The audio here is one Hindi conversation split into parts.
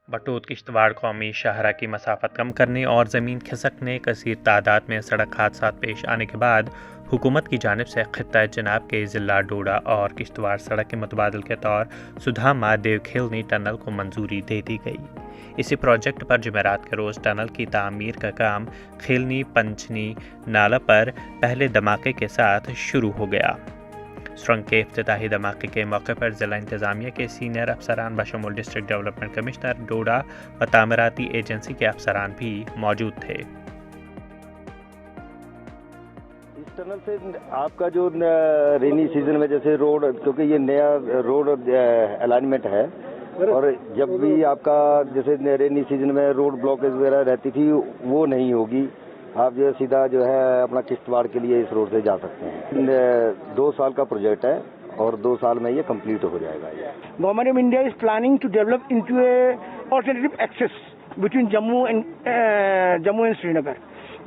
बटोत किश्तवाड़ कौमी शाहरा की मसाफत कम करने और ज़मीन खिसकने कसीर तादाद में सड़क हादसा पेश आने के बाद हुकूमत की जानिब से खित्ता जनाब के ज़िला डोडा और किश्तवाड़ सड़क के मुतबादल के तौर सुधामा देवखेलनी टनल को मंजूरी दे दी गई। इसी प्रोजेक्ट पर जुमेरात के रोज़ टनल की तामीर का काम खेलनी पंचनी नाला पर पहले धमाके के साथ शुरू हो गया। सुरंग के इफ्तिताही धमाके के मौके पर ज़िला इंतज़ामिया के सीनियर अफसरान बशमूल डिस्ट्रिक्ट डेवलपमेंट कमिश्नर डोडा व तामीराती एजेंसी के अफसरान भी मौजूद थे। इस टनल से आपका जो रेनी सीजन में जैसे रोड, क्योंकि ये नया रोड अलाइनमेंट है और जब भी आपका जैसे रेनी सीजन में रोड ब्लॉकेज वगैरह रहती थी वो नहीं होगी। आप जो सीधा जो है अपना किश्तवाड़ के लिए इस रोड से जा सकते हैं। 2 साल का प्रोजेक्ट है और 2 साल में ये कंप्लीट हो जाएगा। Government of India is planning to develop into a alternative access between Jammu and Srinagar.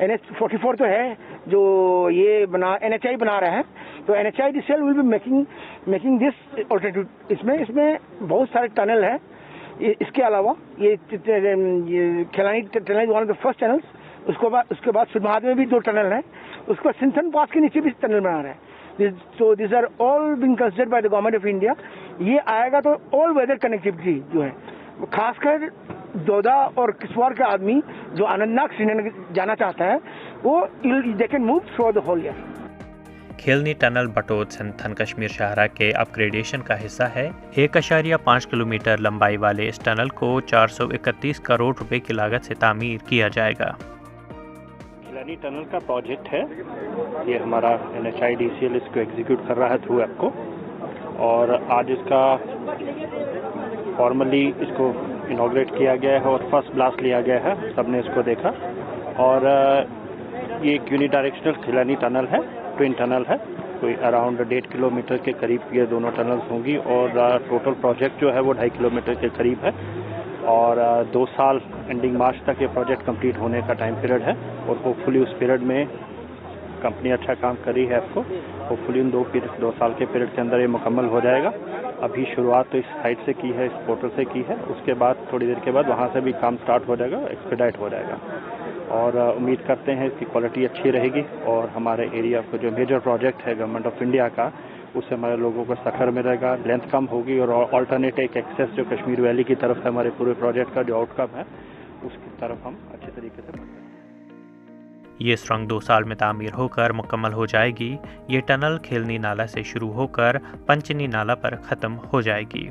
NH 44 तो है जो ये NHI बना रहा है, तो NHI itself will be making this alternative। इसमें बहुत सारे टनल है। इसके अलावा ये Khilani tunnel one of the first tunnels. उसके बाद सुधमाद में भी 2 टनल हैं। उसके बाद सिंथन पास के नीचे भी टनल बना रहे हैं। So this are all being considered by the government of India. ये आएगा तो ऑल वेदर कनेक्टिविटी जो है, खासकर दोदा और किश्तवाड़ का आदमी जो अनंतनाग श्रीनगर जाना चाहता है वो they can move through the whole year. Khellani tunnel Batote Sinthan Kashmir शाहरा के अपग्रेडेशन का हिस्सा है। 1.5 किलोमीटर लंबाई वाले इस टनल को 431 करोड़ रुपए की लागत से तामीर किया जाएगा। खिलानी टनल का प्रोजेक्ट है, ये हमारा NHIDCL इसको एग्जीक्यूट कर रहा है थ्रू ऐप को, और आज इसका फॉर्मली इसको इनॉग्रेट किया गया है और फर्स्ट ब्लास्ट लिया गया है। सबने इसको देखा और ये एक यूनिडायरेक्शनल खिलानी टनल है, ट्विन टनल है। कोई अराउंड 1.5 किलोमीटर के करीब ये दोनों टनल्स होंगी और टोटल प्रोजेक्ट जो है वो 2.5 किलोमीटर के करीब है और 2 साल एंडिंग मार्च तक ये प्रोजेक्ट कंप्लीट होने का टाइम पीरियड है और होपफुली उस पीरियड में कंपनी अच्छा काम कर रही है आपको। होपफुली उन 2 साल के पीरियड के अंदर ये मुकम्मल हो जाएगा। अभी शुरुआत तो इस साइट से की है, इस पोर्टल से की है, उसके बाद थोड़ी देर के बाद वहाँ से भी काम स्टार्ट हो जाएगा, एक्सपीडाइट हो जाएगा और उम्मीद करते हैं इसकी क्वालिटी अच्छी रहेगी और हमारे एरिया को जो मेजर प्रोजेक्ट है गवर्नमेंट ऑफ इंडिया का उससे हमारे लोगों को सफर मिलेगा, लेंथ कम होगी और ऑल्टरनेट एक एक्सेस जो कश्मीर वैली की तरफ से हमारे पूरे प्रोजेक्ट का जो आउटकम है उसकी तरफ हम अच्छे तरीके से बढ़ रहे हैं। ये सुरंग 2 साल में तामीर होकर मुकम्मल हो जाएगी। ये टनल खेलनी नाला से शुरू होकर पंचनी नाला पर ख़त्म हो जाएगी।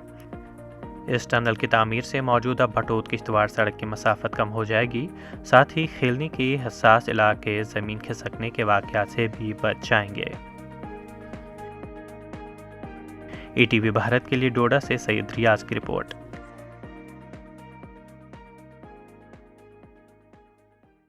इस टनल की तामीर से मौजूदा बटोत किश्तवाड़ सड़क की मसाफत कम हो जाएगी, साथ ही खेलनी की हसास इलाके ज़मीन खिसकने के वाक़यात से भी बच जाएंगे। ETV भारत के लिए डोडा से सैयद रियाज की रिपोर्ट।